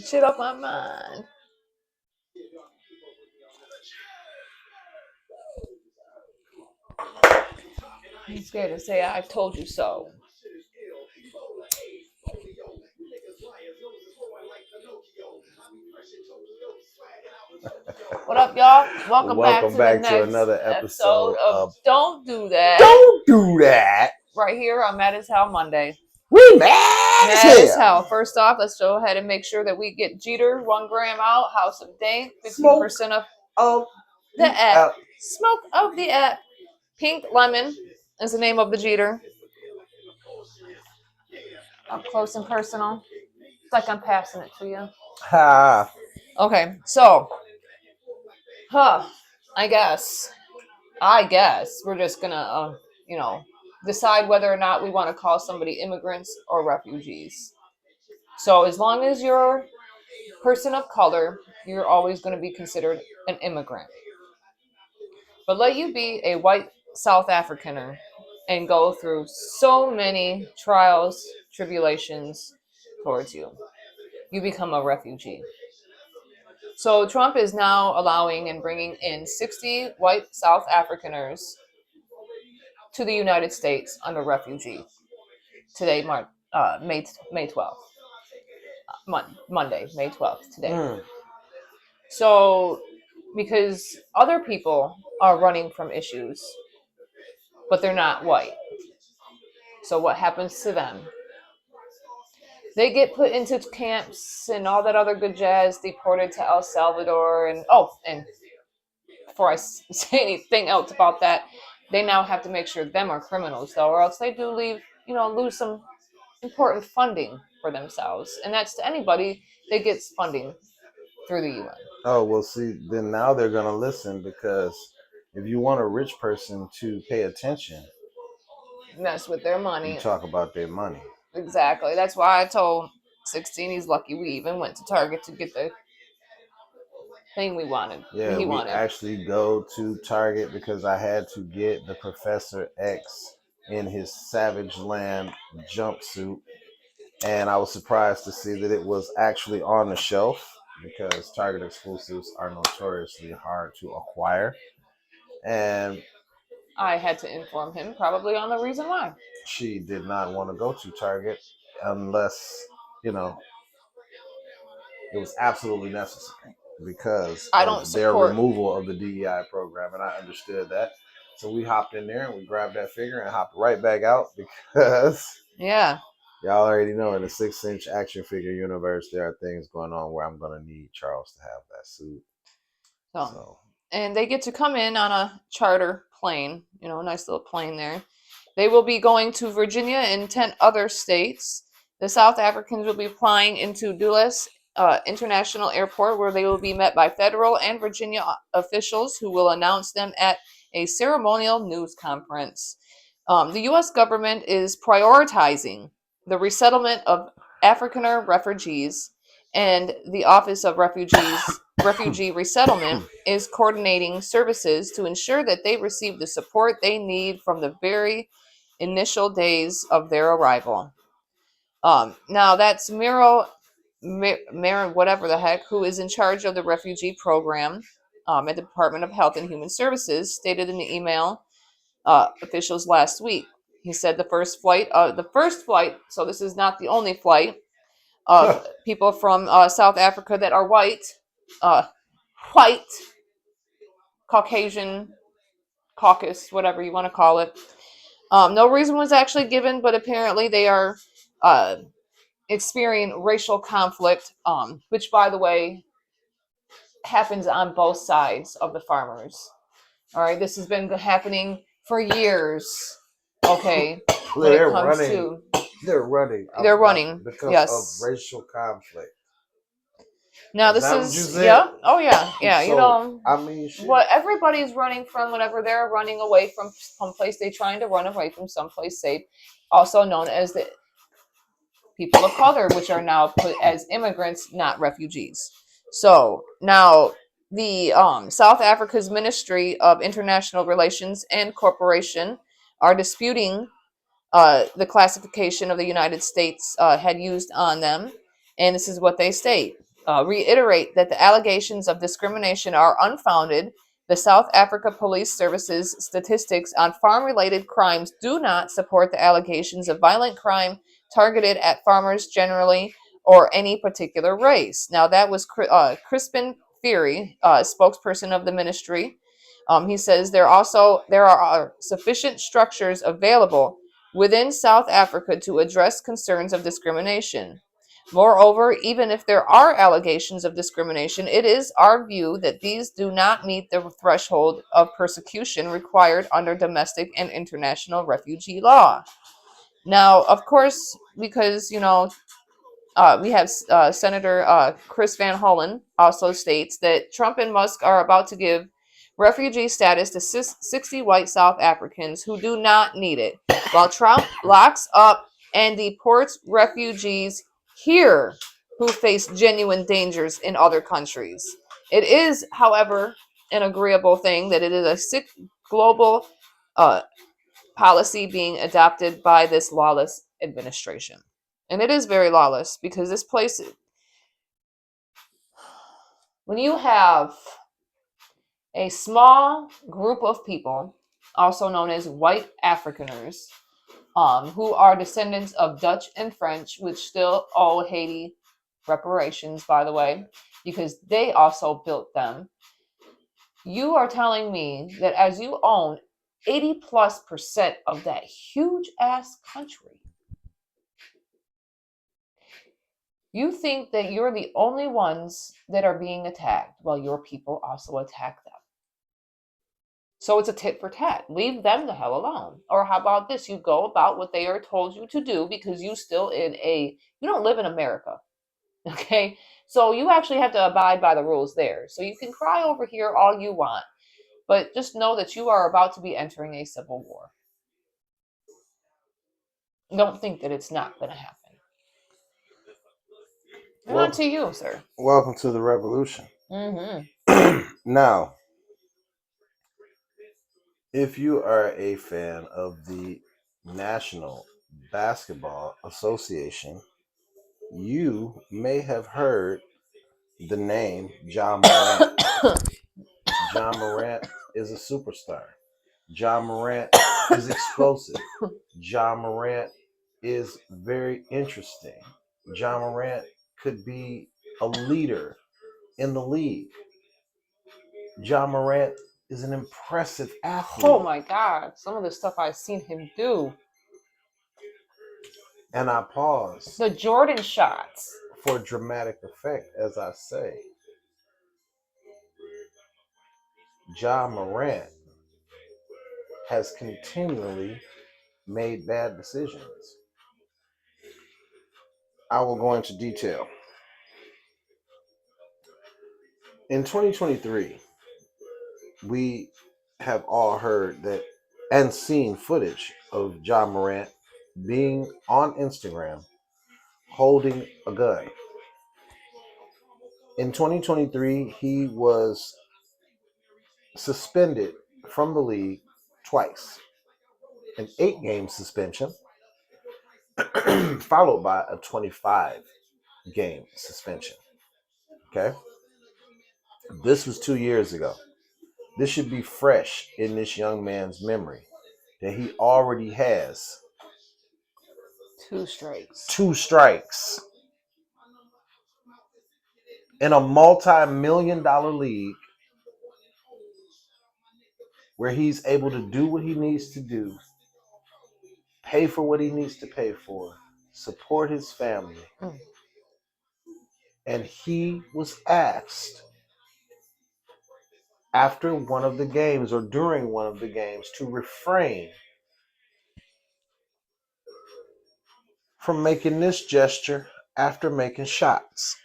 Shit off my mind. I'm scared to say I told you so. What up, y'all? Welcome back to the next another episode episode of Don't Do That. Don't Do That. Right here on Mad as Hell Monday. We mad as hell. First off, let's go ahead and make sure that we get Jeter 1 gram out. House of Dank, 15% of the app. Smoke of the app. Pink Lemon is the name of the Jeter. Up close and personal. It's like I'm passing it to you. Ha. Okay, so, I guess we're just gonna, decide whether or not we want to call somebody immigrants or refugees. So as long as you're a person of color, you're always going to be considered an immigrant. But let you be a white South Africaner and go through so many trials, tribulations towards you. You become a refugee. So Trump is now allowing and bringing in 60 white South Africaners to the United States under refugee. Today, May 12th. Monday, May 12th, today. So, because other people are running from issues, but they're not white. So what happens to them? They get put into camps and all that other good jazz, deported to El Salvador. And before I say anything else about that, they now have to make sure them are criminals, though, or else they do lose some important funding for themselves. And that's to anybody that gets funding through the UN. Oh, well, see, then now they're going to listen, because if you want a rich person to pay attention, mess with their money. You talk about their money. Exactly. That's why I told 16 he's lucky we even went to Target to get the thing we wanted. Yeah, we actually go to Target because I had to get the Professor X in his Savage Land jumpsuit. And I was surprised to see that it was actually on the shelf, because Target exclusives are notoriously hard to acquire. And I had to inform him probably on the reason why. She did not want to go to Target unless, it was absolutely necessary, because of their removal of the DEI program. And I understood that. So we hopped in there and we grabbed that figure and hopped right back out, because y'all already know, in the 6-inch action figure universe, there are things going on where I'm going to need Charles to have that suit. So. And they get to come in on a charter plane, a nice little plane there. They will be going to Virginia and 10 other states. The South Africans will be flying into Dulles International Airport, where they will be met by federal and Virginia officials who will announce them at a ceremonial news conference. The U.S. government is prioritizing the resettlement of Afrikaner refugees, and the Office of Refugee Resettlement is coordinating services to ensure that they receive the support they need from the very initial days of their arrival. Now that's Miro, whatever the heck, who is in charge of the refugee program at the Department of Health and Human Services, stated in the email officials last week. He said the first flight, so this is not the only flight of people from South Africa that are white, Caucasian, caucus, whatever you want to call it. No reason was actually given, but apparently they are experiencing racial conflict, which, by the way, happens on both sides of the farmers. All right, this has been happening for years. Okay, they're running. They're running because of racial conflict. Now this is oh yeah. So, what everybody's running from, whenever they're running away from someplace, they're trying to run away from someplace safe, also known as the people of color, which are now put as immigrants, not refugees. So now the South Africa's Ministry of International Relations and Cooperation are disputing the classification of the United States had used on them. And this is what they state: reiterate that the allegations of discrimination are unfounded. The South Africa Police Service's statistics on farm related crimes do not support the allegations of violent crime targeted at farmers generally or any particular race. Now, that was Crispin Theory, spokesperson of the ministry. He says there are sufficient structures available within South Africa to address concerns of discrimination. Moreover, even if there are allegations of discrimination, it is our view that these do not meet the threshold of persecution required under domestic and international refugee law. Now, of course, because, we have Senator Chris Van Hollen also states that Trump and Musk are about to give refugee status to 60 white South Africans who do not need it, while Trump locks up and deports refugees here who face genuine dangers in other countries. It is, however, an agreeable thing that it is a sick global uh, policy being adopted by this lawless administration. And it is very lawless because this place, when you have a small group of people, also known as white Afrikaners, who are descendants of Dutch and French, which still owe Haiti reparations, by the way, because they also built them. You are telling me that as you own 80+% of that huge ass country, you think that you're the only ones that are being attacked while your people also attack them. So it's a tit for tat. Leave them the hell alone. Or how about this? You go about what they are told you to do because you don't live in America. Okay? So you actually have to abide by the rules there. So you can cry over here all you want, but just know that you are about to be entering a civil war. Don't think that it's not going to happen. And on to you, sir. Welcome to the revolution. Mm-hmm. Now, if you are a fan of the National Basketball Association, you may have heard the name John Morant. John Morant is a superstar. John Morant is explosive. John Morant is very interesting. John Morant could be a leader in the league. John Morant is an impressive athlete. Oh my God, some of the stuff I've seen him do. And I pause. The Jordan shots. For dramatic effect, as I say. John Morant has continually made bad decisions. I will go into detail. In 2023, we have all heard that and seen footage of John Morant being on Instagram holding a gun. In 2023, he was suspended from the league twice. An 8-game suspension, followed by a 25-game suspension. Okay? This was 2 years ago. This should be fresh in this young man's memory that he already has 2 strikes. 2 strikes in a multi-million-dollar league where he's able to do what he needs to do, pay for what he needs to pay for, support his family. And he was asked after one of the games or during one of the games to refrain from making this gesture after making shots.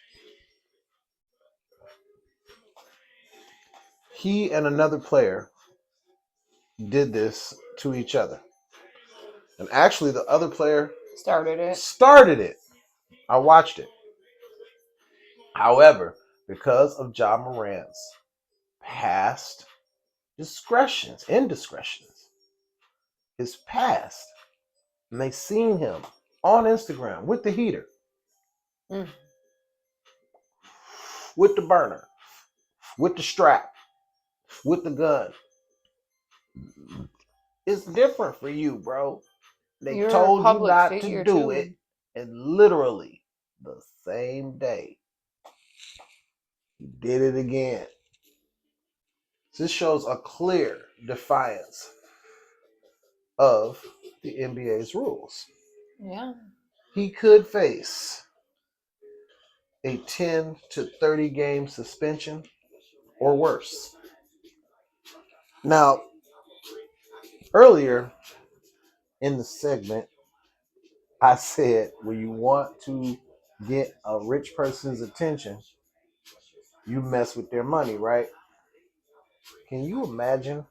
He and another player did this to each other. And actually, the other player Started it. I watched it. However, because of John Morant's past indiscretions, his past, and they seen him on Instagram with the heater, Mm. with the burner, with the strap, with the gun. It's different for you, bro. They You're a told you public not to figure do too. it, and literally the same day, he did it again. This shows a clear defiance of the NBA's rules. Yeah. He could face a 10 to 30 game suspension or worse. Now, earlier in the segment, I said when you want to get a rich person's attention, you mess with their money, right? Can you imagine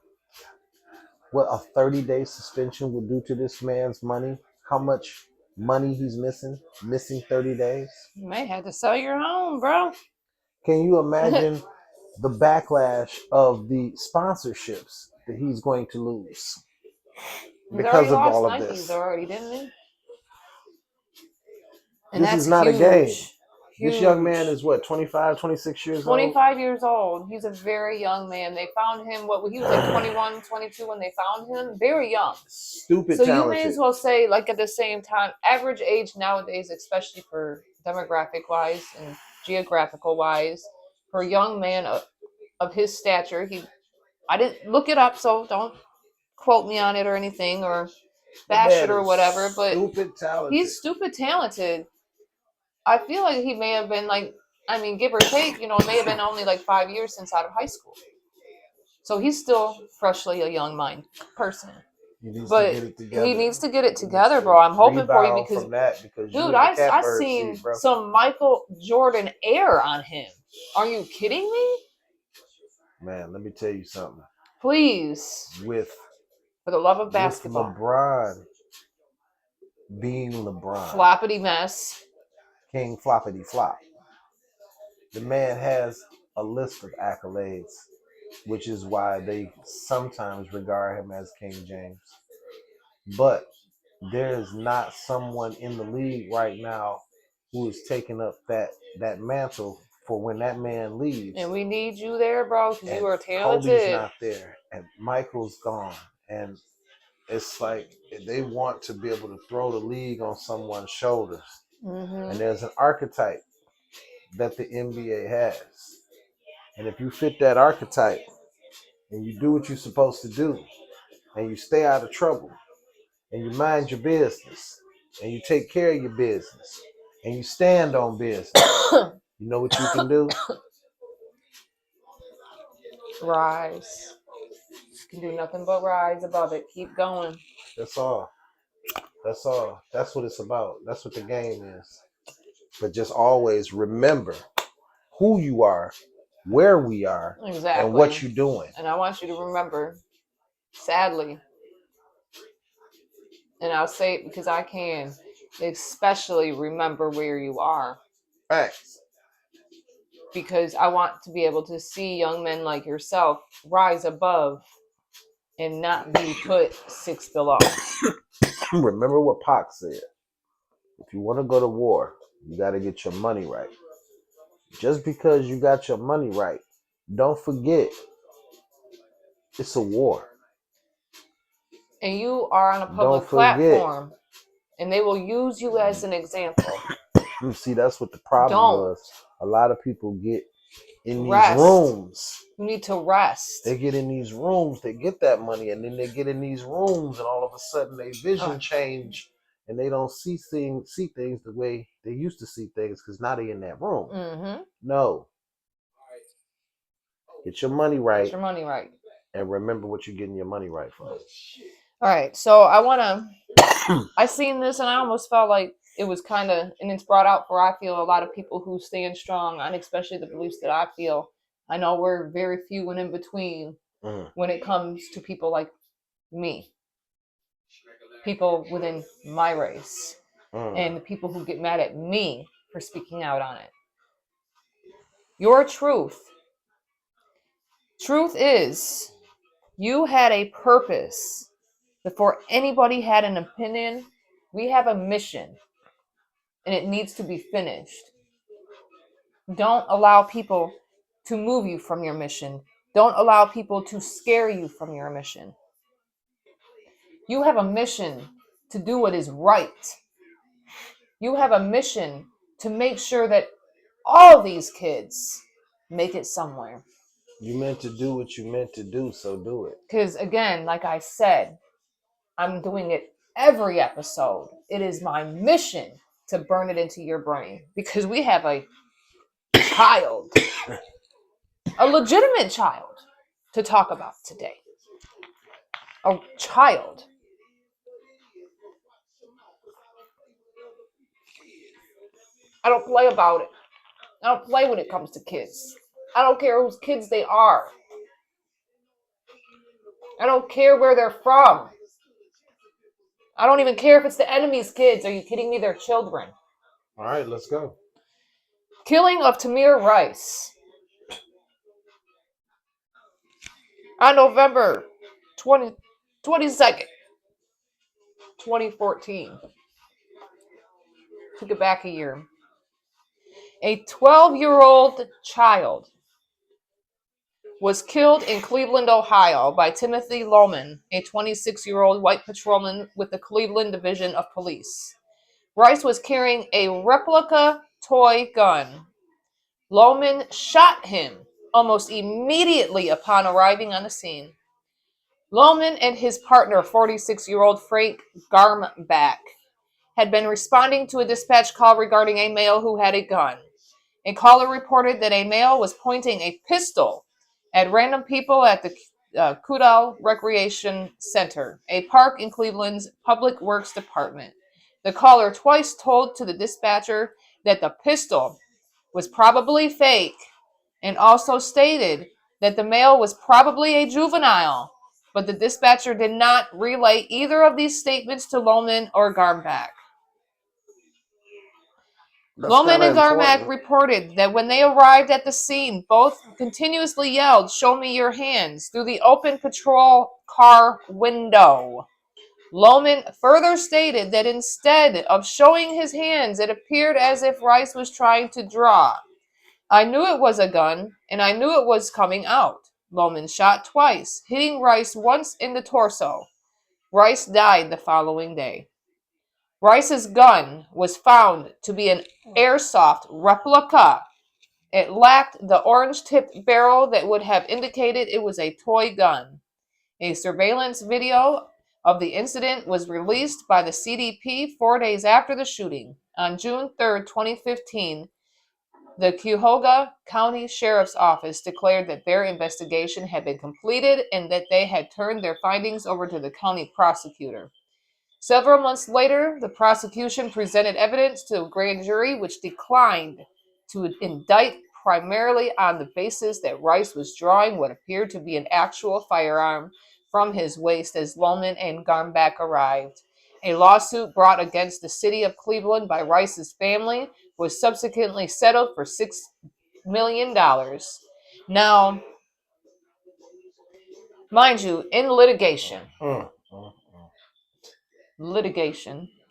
what a 30-day suspension would do to this man's money? How much money he's missing 30 days? You may have to sell your home, bro. Can you imagine the backlash of the sponsorships that he's going to lose He's because already of lost all of Nikes this? already, didn't he? And This is that's not a game. huge. This young man Huge. is what, 25, 26 years old? 25 years old. He's a very young man. They found him, he was like 21, 22 when they found him. Very young. Stupid So talented. you may as well say, like, at the same time, average age nowadays, especially for demographic-wise and geographical-wise, for a young man of his stature, I didn't look it up, so don't quote me on it or anything, or bash it or whatever, but stupid talented. he's stupid talented. I feel like he may have been give or take, it may have been only like 5 years since out of high school. So he's still freshly a young mind person. He needs But to get it together. he needs to get it together, bro. I'm hoping for you because because dude, I seen some Michael Jordan air on him. Are you kidding me? Man, let me tell you something. Please. For the love of basketball. With LeBron being LeBron. Floppity mess. King Floppity Flop. The man has a list of accolades, which is why they sometimes regard him as King James. But there is not someone in the league right now who is taking up that mantle for when that man leaves. And we need you there, bro, because you are talented. Kobe's not there, and Michael's gone, and it's like they want to be able to throw the league on someone's shoulders. Mm-hmm. And there's an archetype that the NBA has. And if you fit that archetype and you do what you're supposed to do and you stay out of trouble and you mind your business and you take care of your business and you stand on business, you know what you can do? Rise. You can do nothing but rise above it. Keep going. That's all. That's all. That's what it's about. That's what the game is. But just always remember who you are, where we are, exactly, and what you're doing. And I want you to remember, sadly, and I'll say it because I can, especially remember where you are. Facts. Because I want to be able to see young men like yourself rise above and not be put 6 below. Remember what Pac said. If you want to go to war, you got to get your money right. Just because you got your money right, don't forget, it's a war. And you are on a public platform, and they will use you as an example. You see, that's what the problem was. A lot of people get in these rooms. You need to rest. They get in these rooms, they get that money, and then they get in these rooms, and all of a sudden their vision change, and they don't see things the way they used to see things because now they're in that room. Mm-hmm. No. Get your money right. Get your money right. And remember what you're getting your money right for. All right, so I seen this and I almost felt like it was kind of, and it's brought out for, I feel, a lot of people who stand strong on especially the beliefs that I feel. I know we're very few and in between when it comes to people like me. People within my race. And the people who get mad at me for speaking out on it. Your truth is, you had a purpose before anybody had an opinion We have a mission, and it needs to be finished. Don't allow people to move you from your mission. Don't allow people to scare you from your mission. You have a mission to do what is right. You have a mission to make sure that all these kids make it somewhere. You meant to do what you meant to do, so do it. Because again, like I said, I'm doing it every episode. It is my mission to burn it into your brain because we have a child, a legitimate child to talk about today. A child. I don't play about it. I don't play when it comes to kids. I don't care whose kids they are. I don't care where they're from. I don't even care if it's the enemy's kids. Are you kidding me? They're children. All right, let's go. Killing of Tamir Rice. On November 22nd, 2014. Took it back a year. A 12-year-old child was killed in Cleveland, Ohio by Timothy Lohman, a 26-year-old white patrolman with the Cleveland Division of Police. Rice was carrying a replica toy gun. Lohman shot him almost immediately upon arriving on the scene. Lohman and his partner, 46-year-old Frank Garmback, had been responding to a dispatch call regarding a male who had a gun. A caller reported that a male was pointing a pistol at random people at the Kudal Recreation Center, a park in Cleveland's Public Works Department. The caller twice told to the dispatcher that the pistol was probably fake and also stated that the male was probably a juvenile, but the dispatcher did not relay either of these statements to Lohman or Garmback. Lohman and Garmack reported that when they arrived at the scene, both continuously yelled, "Show me your hands," through the open patrol car window. Lohman further stated that instead of showing his hands, it appeared as if Rice was trying to draw. "I knew it was a gun, and I knew it was coming out." Lohman shot twice, hitting Rice once in the torso. Rice died the following day. Rice's gun was found to be an airsoft replica. It lacked the orange-tipped barrel that would have indicated it was a toy gun. A surveillance video of the incident was released by the CDP 4 days after the shooting. On June 3rd, 2015, the Cuyahoga County Sheriff's Office declared that their investigation had been completed and that they had turned their findings over to the county prosecutor. Several months later, the prosecution presented evidence to a grand jury which declined to indict, primarily on the basis that Rice was drawing what appeared to be an actual firearm from his waist as Lohman and Garmback arrived. A lawsuit brought against the city of Cleveland by Rice's family was subsequently settled for $6 million. Now, mind you, in litigation,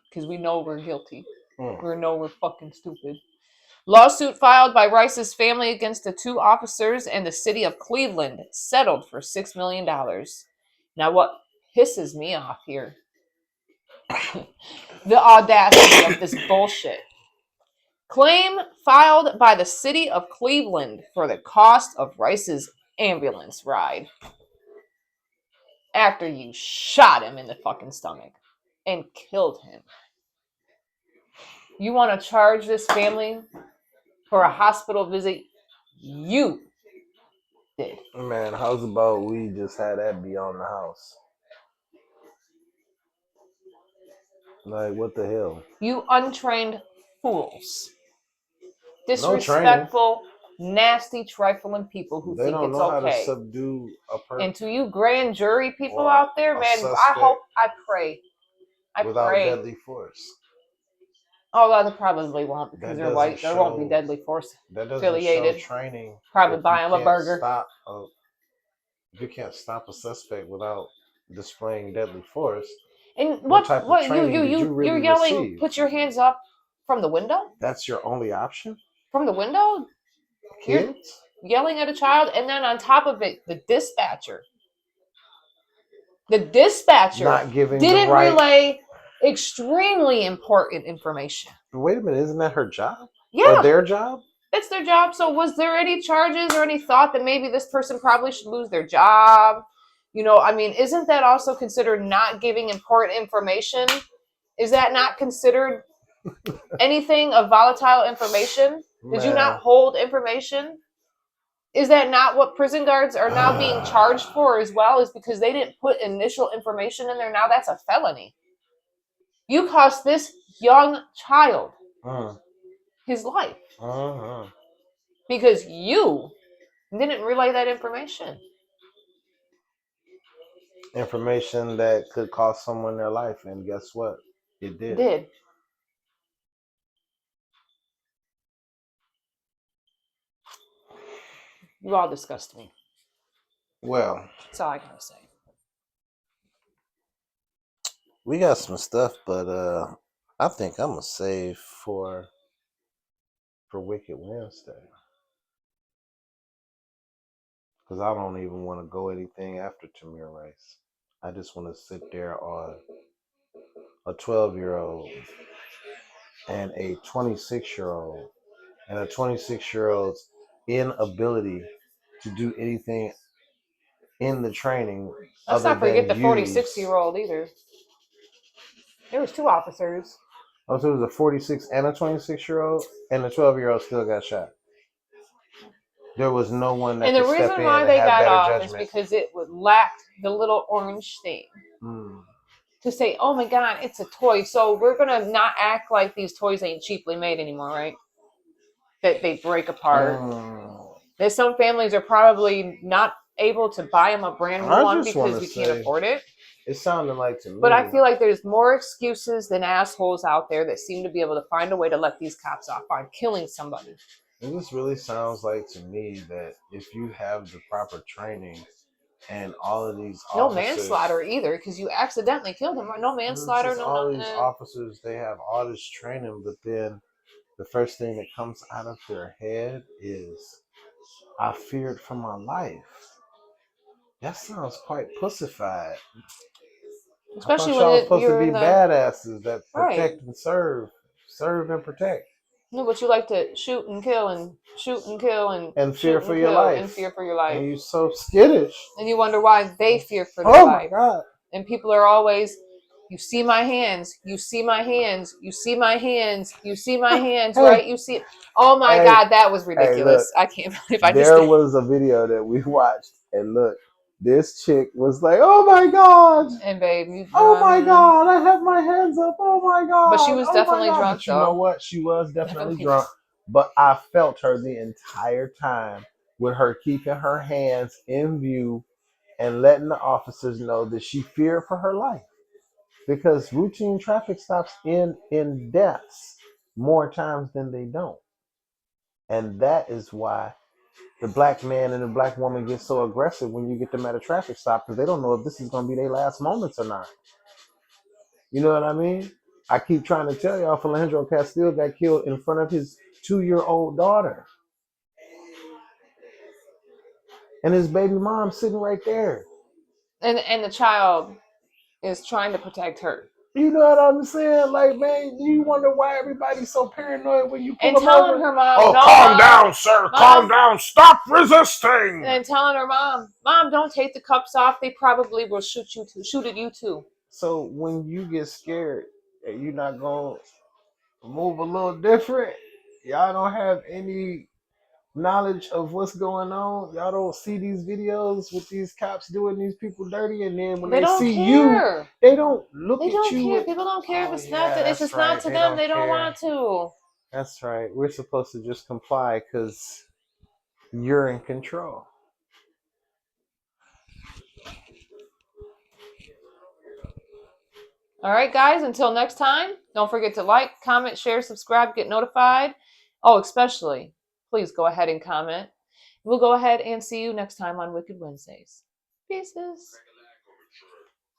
because we know we're guilty. We know we're fucking stupid. Lawsuit filed by Rice's family against the two officers and the city of Cleveland settled for $6 million. Now, what pisses me off here, the audacity of this bullshit. Claim filed by the city of Cleveland for the cost of Rice's ambulance ride after you shot him in the fucking stomach and killed him. You want to charge this family for a hospital visit? You did. Man, how's about we just had that be on the house? Like, what the hell? You untrained fools. No Disrespectful, nasty, trifling people who They think don't it's know how to okay. subdue a person. And to you grand jury people Or out there, a man, I suspect hope, I pray. without deadly force. Oh, well, they probably won't because That they're white. doesn't There won't be show- deadly force That doesn't affiliated. show training. Probably if buy you him a can't burger. If you can't stop a suspect without displaying deadly force, And What type of what training did you you're really yelling, receive? put your hands up from the window? That's your only option? From the window? You're Kids? yelling at a child, and then on top of it, the dispatcher Not giving the didn't right. relay extremely important information. Wait a minute, isn't that her job? Or Yeah, their job? it's their job. So was there any charges or any thought that maybe this person probably should lose their job? You know, I mean, isn't that also considered not giving important information? Is that not considered anything of volatile information? Did you not Man. hold information? Is that not what prison guards are now being charged for as well? Is because they didn't put initial information in there. Now that's a felony. You cost this young child his life because you didn't relay that information. Information that could cost someone their life, and guess what? It did. Did. You all disgust me. Well, That's all I gotta say. we got some stuff, but I think I'm gonna save for Wicked Wednesday because I don't even want to go anything after Tamir Rice. I just want to sit there on a 12-year-old and a 26-year-old and a 26-year-old's inability to do anything in the training. Let's other not forget than the 46-year-old either. There was 2 officers. Oh, so it was a 46 and a 26-year-old, and the 12-year-old still got shot. There was no one that And the could step reason in why and they have got better off is judgment. because it lacked the little orange stain. To say, oh my God, it's a toy. So we're going to not act like these toys ain't cheaply made anymore, right? That they break apart. That some families are probably not able to buy them a brand new one because we can't afford it. It sounded like to me. But I feel like there's more excuses than assholes out there that seem to be able to find a way to let these cops off on killing somebody. And this really sounds like to me that if you have the proper training and all of these no officers, manslaughter either, because you accidentally killed him. No manslaughter. No, all these officers, they have all this training, but then the first thing that comes out of their head is, I feared for my life. That sounds quite pussified. Especially I thought y'all was supposed to you're be in the badasses that protect right. and serve and protect. No, but you like to shoot and kill and shoot and kill and fear for your life. And fear for your life. And you're so skittish. And you wonder why they fear for their life. Oh my God. And people are always, you see my hands, you see my hands, you see my hands, you see my hands, Hey. right? You see it. Oh my God, that was ridiculous. Look, I can't believe I just There was a video that we watched, and look, this chick was like, "Oh my God!" And babe, oh my God, I have my hands up. Oh my God. But she was definitely drunk, but you know what? She was definitely drunk. But I felt her the entire time with her keeping her hands in view and letting the officers know that she feared for her life. Because routine traffic stops end in deaths more times than they don't. And that is why the black man and the black woman get so aggressive when you get them at a traffic stop, because they don't know if this is going to be their last moments or not. You know what I mean? I keep trying to tell y'all, Philando Castile got killed in front of his 2-year-old daughter. And his baby mom sitting right there. And the child is trying to protect her. You know what I'm saying? Like, man, you wonder why everybody's so paranoid when you pull and them telling over? her mom, oh, no, calm mom, down, sir. Mom. Calm down. Stop resisting. And telling her mom, don't take the cups off. They probably will shoot at you too. So when you get scared, you're not going to move a little different. Y'all don't have any knowledge of what's going on. Y'all don't see these videos with these cops doing these people dirty, and then when they see care. you, they don't look they at don't you. Care. People don't care if it's not if it's right. not to them. They don't want to. That's right. We're supposed to just comply because you're in control. All right, guys, until next time, don't forget to like, comment, share, subscribe, get notified. Oh, especially, please go ahead and comment. We'll go ahead and see you next time on Wicked Wednesdays. Pieces.